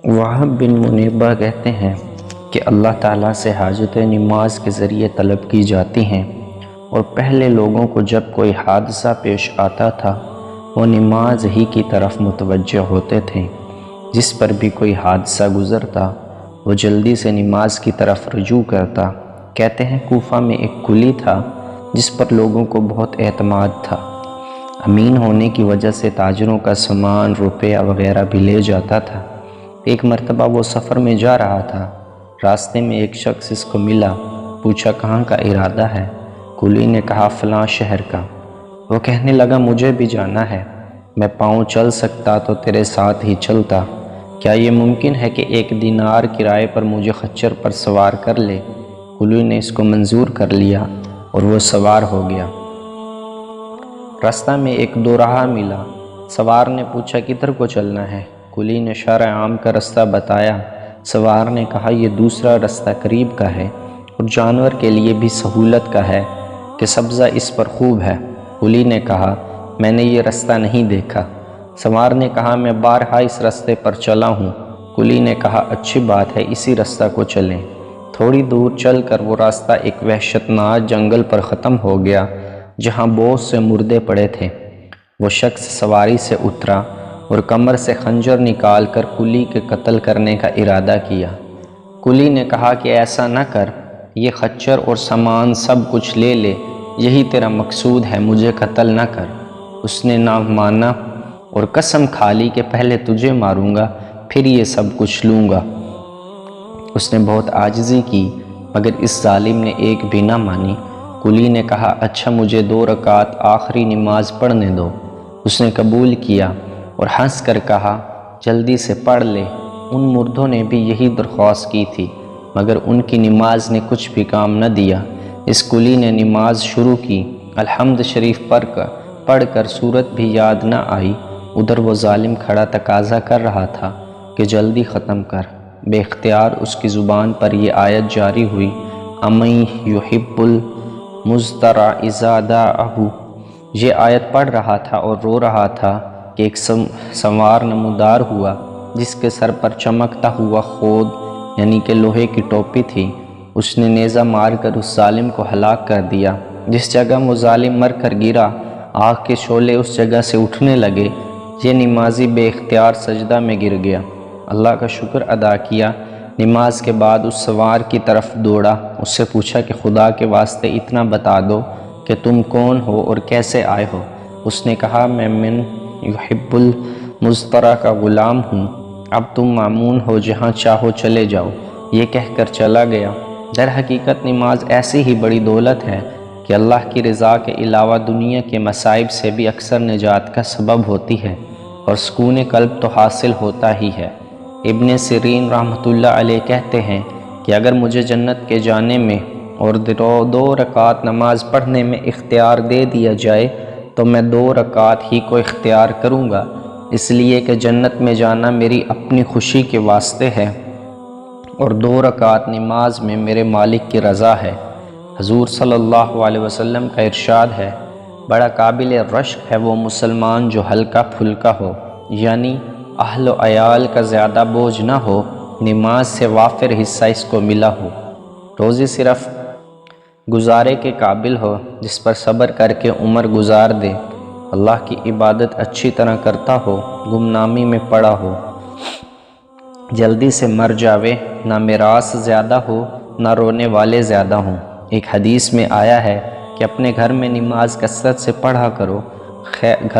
وہب بن منبہ کہتے ہیں کہ اللہ تعالیٰ سے حاجت نماز کے ذریعے طلب کی جاتی ہیں، اور پہلے لوگوں کو جب کوئی حادثہ پیش آتا تھا وہ نماز ہی کی طرف متوجہ ہوتے تھے۔ جس پر بھی کوئی حادثہ گزرتا وہ جلدی سے نماز کی طرف رجوع کرتا۔ کہتے ہیں کوفہ میں ایک کلی تھا جس پر لوگوں کو بہت اعتماد تھا۔ امین ہونے کی وجہ سے تاجروں کا سامان، روپیہ وغیرہ بھی لے جاتا تھا۔ ایک مرتبہ وہ سفر میں جا رہا تھا، راستے میں ایک شخص اس کو ملا، پوچھا کہاں کا ارادہ ہے؟ کلی نے کہا فلاں شہر کا۔ وہ کہنے لگا مجھے بھی جانا ہے، میں پاؤں چل سکتا تو تیرے ساتھ ہی چلتا، کیا یہ ممکن ہے کہ 1 دینار کرائے پر مجھے خچر پر سوار کر لے؟ کلی نے اس کو منظور کر لیا اور وہ سوار ہو گیا۔ راستہ میں ایک دوراہا ملا، سوار نے پوچھا کدھر کو چلنا ہے؟ کلی نے شارع عام کا رستہ بتایا۔ سوار نے کہا یہ دوسرا رستہ قریب کا ہے اور جانور کے لیے بھی سہولت کا ہے کہ سبزہ اس پر خوب ہے۔ کلی نے کہا میں نے یہ رستہ نہیں دیکھا۔ سوار نے کہا میں بارہا اس رستے پر چلا ہوں۔ کلی نے کہا اچھی بات ہے، اسی رستہ کو چلیں۔ تھوڑی دور چل کر وہ راستہ ایک وحشتناک جنگل پر ختم ہو گیا جہاں بہت سے مردے پڑے تھے۔ وہ شخص سواری سے اترا اور کمر سے خنجر نکال کر کلی کے قتل کرنے کا ارادہ کیا۔ کلی نے کہا کہ ایسا نہ کر، یہ خچر اور سامان سب کچھ لے لے، یہی تیرا مقصود ہے، مجھے قتل نہ کر۔ اس نے نہ مانا اور قسم کھا لی کہ پہلے تجھے ماروں گا پھر یہ سب کچھ لوں گا۔ اس نے بہت عاجزی کی مگر اس ظالم نے ایک بھی نہ مانی۔ کلی نے کہا اچھا مجھے 2 رکعت آخری نماز پڑھنے دو۔ اس نے قبول کیا اور ہنس کر کہا جلدی سے پڑھ لے۔ ان مردوں نے بھی یہی درخواست کی تھی مگر ان کی نماز نے کچھ بھی کام نہ دیا۔ اس کلی نے نماز شروع کی، الحمد شریف پڑھ کر سورت بھی یاد نہ آئی۔ ادھر وہ ظالم کھڑا تقاضا کر رہا تھا کہ جلدی ختم کر۔ بے اختیار اس کی زبان پر یہ آیت جاری ہوئی، امن یحب المزترع اذا دعہ۔ یہ آیت پڑھ رہا تھا اور رو رہا تھا کہ ایک سوار نمودار ہوا جس کے سر پر چمکتا ہوا خود یعنی کہ لوہے کی ٹوپی تھی۔ اس نے نیزہ مار کر اس ظالم کو ہلاک کر دیا۔ جس جگہ وہ ظالم مر کر گرا آگ کے شعلے اس جگہ سے اٹھنے لگے۔ یہ نمازی بے اختیار سجدہ میں گر گیا، اللہ کا شکر ادا کیا۔ نماز کے بعد اس سوار کی طرف دوڑا، اس سے پوچھا کہ خدا کے واسطے اتنا بتا دو کہ تم کون ہو اور کیسے آئے ہو؟ اس نے کہا میں من یحب المزترع کا غلام ہوں، اب تم مامون ہو، جہاں چاہو چلے جاؤ۔ یہ کہہ کر چلا گیا۔ در حقیقت نماز ایسی ہی بڑی دولت ہے کہ اللہ کی رضا کے علاوہ دنیا کے مصائب سے بھی اکثر نجات کا سبب ہوتی ہے اور سکون قلب تو حاصل ہوتا ہی ہے۔ ابن سیرین رحمۃ اللہ علیہ کہتے ہیں کہ اگر مجھے جنت کے جانے میں اور 2 رکعت نماز پڑھنے میں اختیار دے دیا جائے تو میں 2 رکعت ہی کو اختیار کروں گا، اس لیے کہ جنت میں جانا میری اپنی خوشی کے واسطے ہے اور 2 رکعت نماز میں میرے مالک کی رضا ہے۔ حضور صلی اللہ علیہ وسلم کا ارشاد ہے بڑا قابل رشک ہے وہ مسلمان جو ہلکا پھلکا ہو، یعنی اہل و عیال کا زیادہ بوجھ نہ ہو، نماز سے وافر حصہ اس کو ملا ہو، روزی صرف گزارے کے قابل ہو، جس پر صبر کر کے عمر گزار دے، اللہ کی عبادت اچھی طرح کرتا ہو، گمنامی میں پڑا ہو، جلدی سے مر جاوے، نہ میراث زیادہ ہو نہ رونے والے زیادہ ہوں۔ ایک حدیث میں آیا ہے کہ اپنے گھر میں نماز کثرت سے پڑھا کرو، گھر